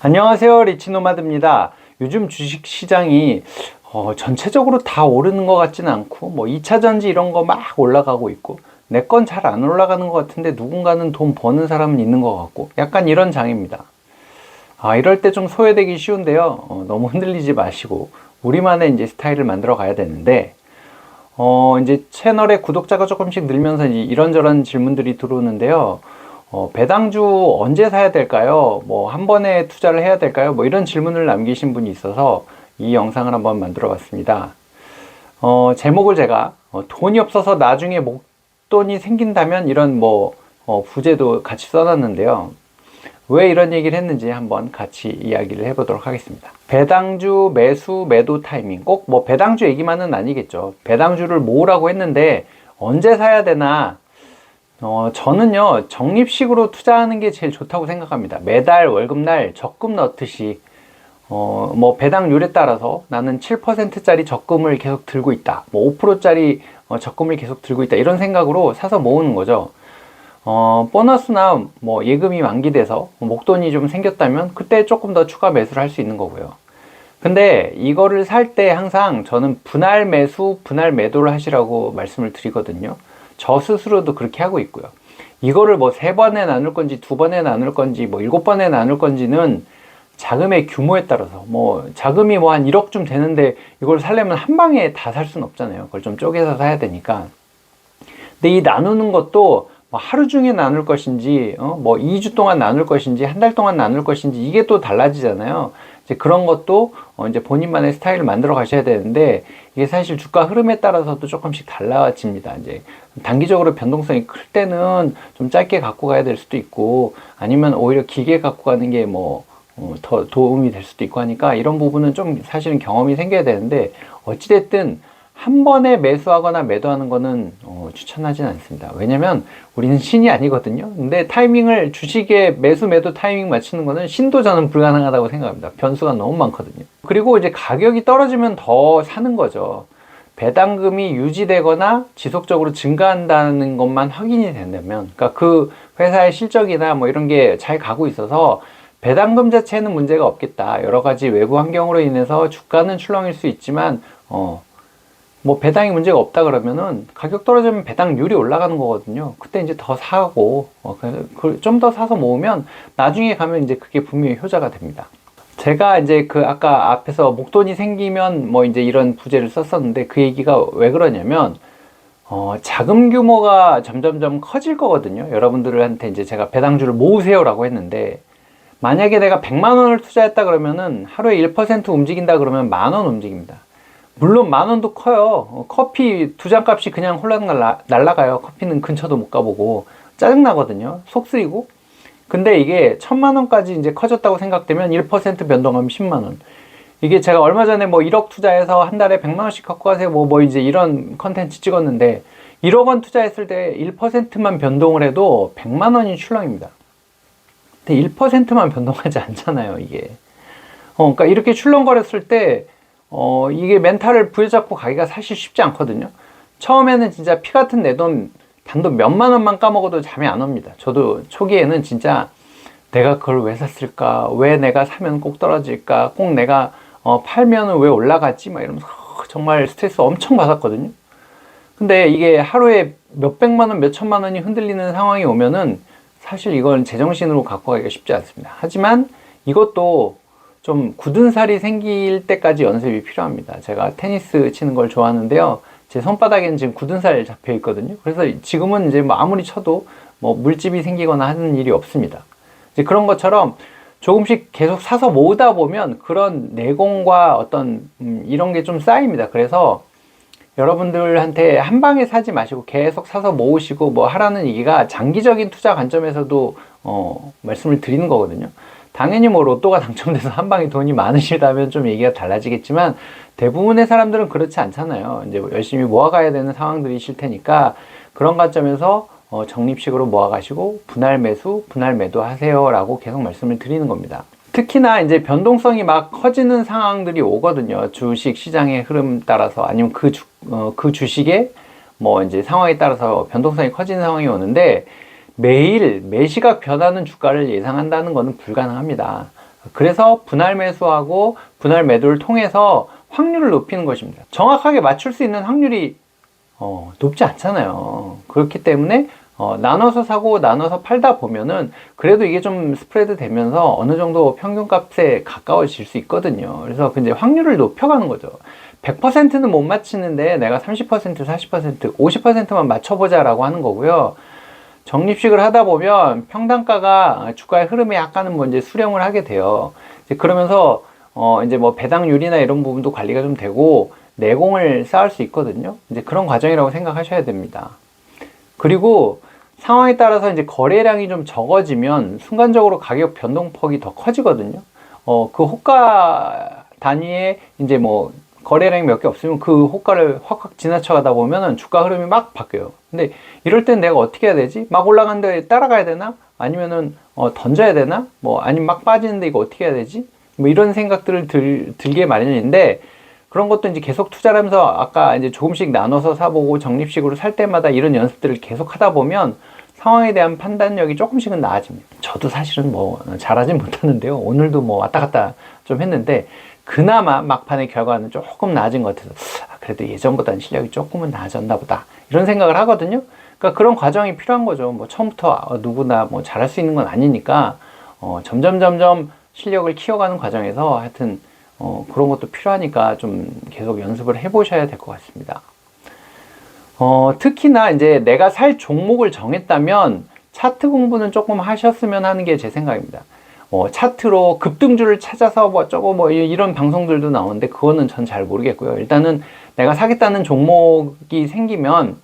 안녕하세요, 리치노마드입니다. 요즘 주식 시장이 전체적으로 다 오르는 것 같지는 않고 뭐 2차전지 이런 거 막 올라가고 있고 내 건 잘 안 올라가는 것 같은데 누군가는 돈 버는 사람은 있는 것 같고 약간 이런 장입니다. 이럴 때 좀 소외되기 쉬운데요. 너무 흔들리지 마시고 우리만의 이제 스타일을 만들어 가야 되는데 이제 채널의 구독자가 조금씩 늘면서 이런저런 질문들이 들어오는데요. 배당주 언제 사야 될까요? 뭐 한 번에 투자를 해야 될까요? 뭐 이런 질문을 남기신 분이 있어서 이 영상을 한번 만들어 봤습니다. 제목을 제가 돈이 없어서 나중에 목돈이 생긴다면 이런 부제도 같이 써놨는데요. 왜 이런 얘기를 했는지 한번 같이 이야기를 해보도록 하겠습니다. 배당주 매수 매도 타이밍, 꼭 뭐 배당주 얘기만은 아니겠죠. 배당주를 모으라고 했는데 언제 사야 되나? 저는요, 적립식으로 투자하는 게 제일 좋다고 생각합니다. 매달 월급날 적금 넣듯이, 뭐 배당률에 따라서 나는 7%짜리 적금을 계속 들고 있다. 뭐 5%짜리 적금을 계속 들고 있다. 이런 생각으로 사서 모으는 거죠. 보너스나 뭐 예금이 만기돼서 목돈이 좀 생겼다면 그때 조금 더 추가 매수를 할 수 있는 거고요. 근데 이거를 살 때 항상 저는 분할 매수, 분할 매도를 하시라고 말씀을 드리거든요. 저 스스로도 그렇게 하고 있고요. 이거를 뭐 3번에 나눌 건지 2번에 나눌 건지 뭐 7번에 나눌 건지는 자금의 규모에 따라서 뭐 자금이 뭐 한 1억쯤 되는데 이걸 살려면 한 방에 다 살 수는 없잖아요. 그걸 좀 쪼개서 사야 되니까. 근데 이 나누는 것도 뭐 하루 중에 나눌 것인지 뭐 2주 동안 나눌 것인지 한 달 동안 나눌 것인지 이게 또 달라지잖아요. 이제 그런 것도 이제 본인만의 스타일을 만들어 가셔야 되는데 이게 사실 주가 흐름에 따라서도 조금씩 달라집니다. 이제 단기적으로 변동성이 클 때는 좀 짧게 갖고 가야 될 수도 있고 아니면 오히려 길게 갖고 가는 게 더 도움이 될 수도 있고 하니까 이런 부분은 좀 사실은 경험이 생겨야 되는데 어찌됐든 한 번에 매수하거나 매도하는 거는 추천하지는 않습니다. 왜냐면 우리는 신이 아니거든요. 근데 타이밍을 주식의 매수 매도 타이밍 맞추는 거는 신도 저는 불가능하다고 생각합니다. 변수가 너무 많거든요. 그리고 이제 가격이 떨어지면 더 사는 거죠. 배당금이 유지되거나 지속적으로 증가한다는 것만 확인이 된다면, 그러니까 그 회사의 실적이나 뭐 이런 게 잘 가고 있어서 배당금 자체는 문제가 없겠다. 여러 가지 외부 환경으로 인해서 주가는 출렁일 수 있지만 뭐 배당이 문제가 없다 그러면은 가격 떨어지면 배당률이 올라가는 거거든요. 그때 이제 더 사고 좀 더 사서 모으면 나중에 가면 이제 그게 분명히 효자가 됩니다. 제가 이제 그 아까 앞에서 목돈이 생기면 뭐 이제 이런 부제를 썼었는데 그 얘기가 왜 그러냐면 자금 규모가 점점점 커질 거거든요. 여러분들한테 이제 제가 배당주를 모으세요라고 했는데 만약에 내가 100만 원을 투자했다 그러면은 하루에 1% 움직인다 그러면 10,000원 움직입니다. 물론 10,000원도 커요. 커피 2잔 값이 그냥 홀랑 날라가요. 커피는 근처도 못 가보고 짜증나거든요. 속 쓰리고. 근데 이게 1,000,000원까지 이제 커졌다고 생각되면 1% 변동하면 10만원. 이게 제가 얼마 전에 뭐 1억 투자해서 한 달에 100만원씩 갖고 가세요. 뭐 이제 이런 컨텐츠 찍었는데 1억 원 투자했을 때 1%만 변동을 해도 100만원이 출렁입니다. 근데 1%만 변동하지 않잖아요, 이게. 그러니까 이렇게 출렁거렸을 때 이게 멘탈을 부여잡고 가기가 사실 쉽지 않거든요. 처음에는 진짜 피 같은 내 돈 단돈 몇만 원만 까먹어도 잠이 안 옵니다. 저도 초기에는 진짜 내가 그걸 왜 샀을까? 왜 내가 사면 꼭 떨어질까? 꼭 내가 팔면은 왜 올라갔지? 막 이러면서 정말 스트레스 엄청 받았거든요. 근데 이게 하루에 몇백만 원, 몇천만 원이 흔들리는 상황이 오면은 사실 이건 제정신으로 갖고 가기가 쉽지 않습니다. 하지만 이것도 좀 굳은 살이 생길 때까지 연습이 필요합니다. 제가 테니스 치는 걸 좋아하는데요. 제 손바닥에는 지금 굳은 살 잡혀 있거든요. 그래서 지금은 이제 뭐 아무리 쳐도 뭐 물집이 생기거나 하는 일이 없습니다. 이제 그런 것처럼 조금씩 계속 사서 모으다 보면 그런 내공과 어떤 이런 게 좀 쌓입니다. 그래서 여러분들한테 한 방에 사지 마시고 계속 사서 모으시고 뭐 하라는 얘기가 장기적인 투자 관점에서도 말씀을 드리는 거거든요. 당연히 뭐 로또가 당첨돼서 한 방에 돈이 많으시다면 좀 얘기가 달라지겠지만 대부분의 사람들은 그렇지 않잖아요. 이제 열심히 모아가야 되는 상황들이실 테니까 그런 관점에서 적립식으로 모아가시고 분할 매수, 분할 매도 하세요라고 계속 말씀을 드리는 겁니다. 특히나 이제 변동성이 막 커지는 상황들이 오거든요. 주식 시장의 흐름 따라서 아니면 그 주식의 뭐 이제 상황에 따라서 변동성이 커지는 상황이 오는데 매일 매시각 변하는 주가를 예상한다는 것은 불가능합니다. 그래서 분할 매수하고 분할 매도를 통해서 확률을 높이는 것입니다. 정확하게 맞출 수 있는 확률이 높지 않잖아요. 그렇기 때문에 나눠서 사고 나눠서 팔다 보면은 그래도 이게 좀 스프레드 되면서 어느 정도 평균값에 가까워질 수 있거든요. 그래서 이제 확률을 높여가는 거죠. 100%는 못 맞히는데 내가 30%, 40%, 50%만 맞춰보자라고 하는 거고요. 적립식을 하다 보면 평단가가 주가의 흐름에 약간은 뭐 이제 수렴을 하게 돼요. 이제 그러면서 이제 뭐 배당률이나 이런 부분도 관리가 좀 되고 내공을 쌓을 수 있거든요. 이제 그런 과정이라고 생각하셔야 됩니다. 그리고 상황에 따라서 이제 거래량이 좀 적어지면 순간적으로 가격 변동폭이 더 커지거든요. 그 호가 단위에 이제 뭐 거래량이 몇 개 없으면 그 호가를 확 지나쳐 가다 보면은 주가 흐름이 막 바뀌어요. 근데 이럴 땐 내가 어떻게 해야 되지? 막 올라가는데 따라가야 되나? 아니면은 던져야 되나? 뭐 아니면 막 빠지는데 이거 어떻게 해야 되지? 뭐 이런 생각들을 들게 마련인데, 그런 것도 이제 계속 투자를 하면서 아까 이제 조금씩 나눠서 사보고 적립식으로 살 때마다 이런 연습들을 계속 하다 보면 상황에 대한 판단력이 조금씩은 나아집니다. 저도 사실은 뭐 잘하진 못하는데요. 오늘도 뭐 왔다 갔다 좀 했는데 그나마 막판의 결과는 조금 나아진 것 같아서 그래도 예전보다는 실력이 조금은 나아졌나 보다 이런 생각을 하거든요. 그러니까 그런 과정이 필요한 거죠. 뭐 처음부터 누구나 뭐 잘할 수 있는 건 아니니까 점점 실력을 키워가는 과정에서 하여튼 그런 것도 필요하니까 좀 계속 연습을 해보셔야 될 것 같습니다. 특히나 이제 내가 살 종목을 정했다면 차트 공부는 조금 하셨으면 하는 게 제 생각입니다. 차트로 급등주를 찾아서 뭐 어쩌고 뭐 이런 방송들도 나오는데 그거는 전 잘 모르겠고요. 일단은 내가 사겠다는 종목이 생기면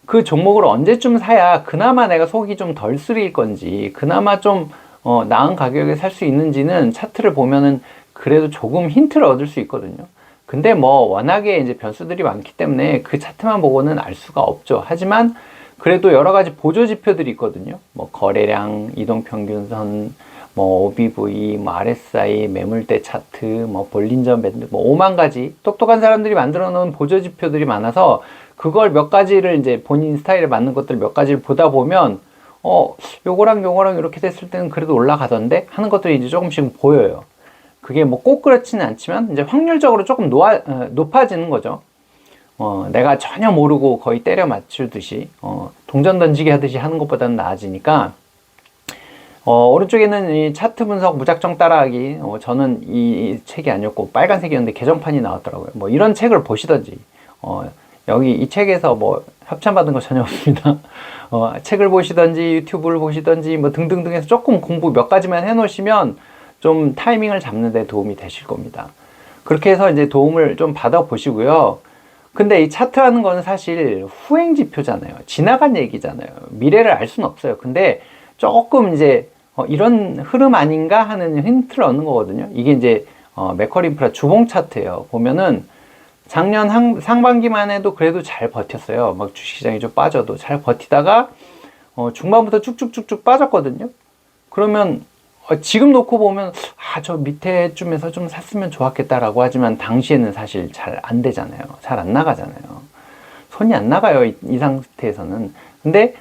그 종목을 언제쯤 사야 그나마 내가 속이 좀 덜 쓰릴 건지, 그나마 좀 나은 가격에 살 수 있는지는 차트를 보면은 그래도 조금 힌트를 얻을 수 있거든요. 근데 뭐 워낙에 이제 변수들이 많기 때문에 그 차트만 보고는 알 수가 없죠. 하지만 그래도 여러 가지 보조 지표들이 있거든요. 뭐 거래량, 이동평균선, 뭐 OBV, 뭐 RSI, 매물대 차트, 뭐 볼린저 밴드, 뭐 5만 가지 똑똑한 사람들이 만들어 놓은 보조 지표들이 많아서 그걸 몇 가지를 이제 본인 스타일에 맞는 것들 몇 가지를 보다 보면 요거랑 이렇게 됐을 때는 그래도 올라가던데 하는 것들이 이제 조금씩 보여요. 그게 뭐 꼭 그렇지는 않지만 이제 확률적으로 조금 높아지는 거죠. 내가 전혀 모르고 거의 때려 맞추듯이 동전 던지기 하듯이 하는 것보다는 나아지니까 오른쪽에는 이 차트 분석 무작정 따라하기, 저는 이 책이 아니었고 빨간색이었는데 개정판이 나왔더라고요. 뭐 이런 책을 보시던지, 여기 이 책에서 뭐 협찬받은 거 전혀 없습니다. 책을 보시던지 유튜브를 보시던지 뭐 등등등 해서 조금 공부 몇 가지만 해놓으시면 좀 타이밍을 잡는 데 도움이 되실 겁니다. 그렇게 해서 이제 도움을 좀 받아 보시고요. 근데 이 차트라는 거는 사실 후행 지표잖아요. 지나간 얘기잖아요. 미래를 알 수는 없어요. 근데 조금 이제 이런 흐름 아닌가 하는 힌트를 얻는 거거든요. 이게 이제 맥커린프라 주봉 차트예요. 보면은 작년 상반기만 해도 그래도 잘 버텼어요. 막 주식시장이 좀 빠져도 잘 버티다가 중반부터 쭉쭉쭉쭉 빠졌거든요. 그러면 지금 놓고 보면 저 밑에쯤에서 좀 샀으면 좋았겠다라고 하지만 당시에는 사실 잘 안 되잖아요. 잘 안 나가잖아요. 손이 안 나가요. 이 상태에서는. 근데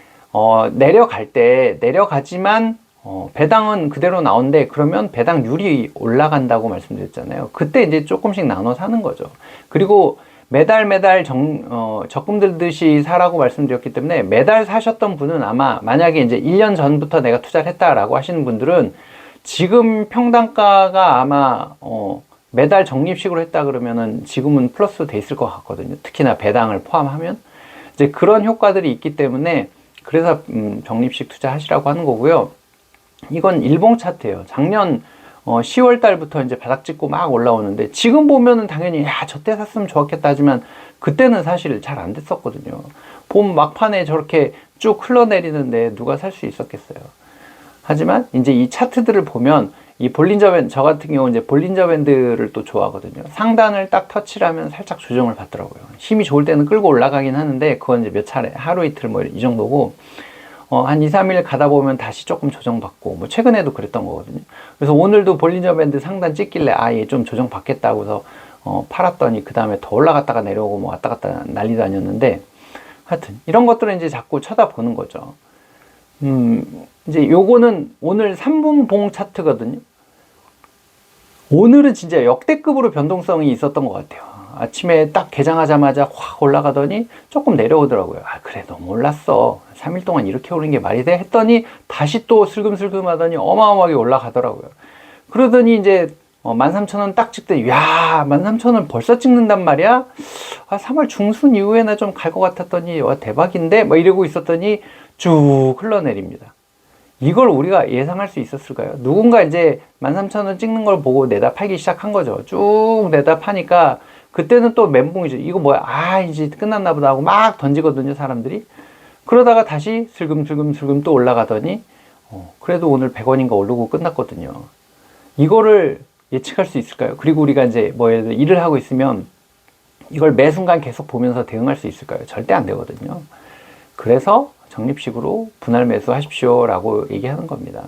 내려갈 때 내려가지만 배당은 그대로 나오는데 그러면 배당률이 올라간다고 말씀드렸잖아요. 그때 이제 조금씩 나눠 사는 거죠. 그리고 매달 적금 들듯이 사라고 말씀드렸기 때문에 매달 사셨던 분은 아마 만약에 이제 1년 전부터 내가 투자를 했다라고 하시는 분들은 지금 평단가가 아마 매달 적립식으로 했다 그러면은 지금은 플러스 돼 있을 것 같거든요. 특히나 배당을 포함하면 이제 그런 효과들이 있기 때문에 그래서 적립식 투자하시라고 하는 거고요. 이건 일봉 차트예요. 작년 10월 달부터 이제 바닥 찍고 막 올라오는데 지금 보면은 당연히 저때 샀으면 좋았겠다 하지만 그때는 사실 잘 안 됐었거든요. 봄 막판에 저렇게 쭉 흘러내리는데 누가 살 수 있었겠어요. 하지만 이제 이 차트들을 보면 이 볼린저 밴드, 저 같은 경우 이제 볼린저 밴드를 또 좋아하거든요. 상단을 딱 터치를 하면 살짝 조정을 받더라고요. 힘이 좋을 때는 끌고 올라가긴 하는데 그건 이제 몇 차례, 하루 이틀 뭐 이 정도고 한 2, 3일 가다 보면 다시 조금 조정받고 뭐 최근에도 그랬던 거거든요. 그래서 오늘도 볼린저 밴드 상단 찍길래 얘 좀 조정받겠다고 해서 팔았더니 그 다음에 더 올라갔다가 내려오고 뭐 왔다 갔다 난리 다녔는데 하여튼 이런 것들은 이제 자꾸 쳐다보는 거죠. 이제 요거는 오늘 3분 봉 차트거든요. 오늘은 진짜 역대급으로 변동성이 있었던 것 같아요. 아침에 딱 개장하자마자 확 올라가더니 조금 내려오더라고요. 아, 그래, 너무 올랐어. 3일 동안 이렇게 오르는 게 말이 돼? 했더니 다시 또 슬금슬금 하더니 어마어마하게 올라가더라고요. 그러더니 이제 13,000원 딱 찍더니, 야, 13,000원 벌써 찍는단 말이야? 아, 3월 중순 이후에나 좀 갈 것 같았더니, 와, 대박인데? 뭐 이러고 있었더니 쭉 흘러내립니다. 이걸 우리가 예상할 수 있었을까요? 누군가 이제 13,000원 찍는 걸 보고 내다 팔기 시작한 거죠. 쭉 내다 파니까 그때는 또 멘붕이죠. 이거 뭐야? 아, 이제 끝났나 보다 하고 막 던지거든요, 사람들이. 그러다가 다시 슬금슬금 또 올라가더니 그래도 오늘 100원인가 오르고 끝났거든요. 이거를 예측할 수 있을까요? 그리고 우리가 이제 뭐 예를 들어 일을 하고 있으면 이걸 매 순간 계속 보면서 대응할 수 있을까요? 절대 안 되거든요. 그래서 적립식으로 분할 매수하십시오 라고 얘기하는 겁니다.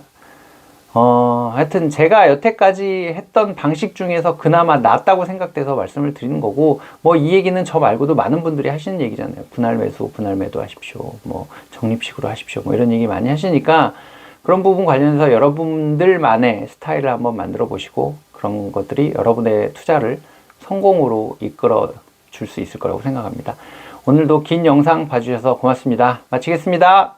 하여튼 제가 여태까지 했던 방식 중에서 그나마 낫다고 생각돼서 말씀을 드리는 거고, 뭐 이 얘기는 저 말고도 많은 분들이 하시는 얘기잖아요. 분할 매수, 분할 매도 하십시오. 뭐 적립식으로 하십시오. 뭐 이런 얘기 많이 하시니까 그런 부분 관련해서 여러분들만의 스타일을 한번 만들어 보시고 그런 것들이 여러분의 투자를 성공으로 이끌어 줄 수 있을 거라고 생각합니다. 오늘도 긴 영상 봐주셔서 고맙습니다. 마치겠습니다.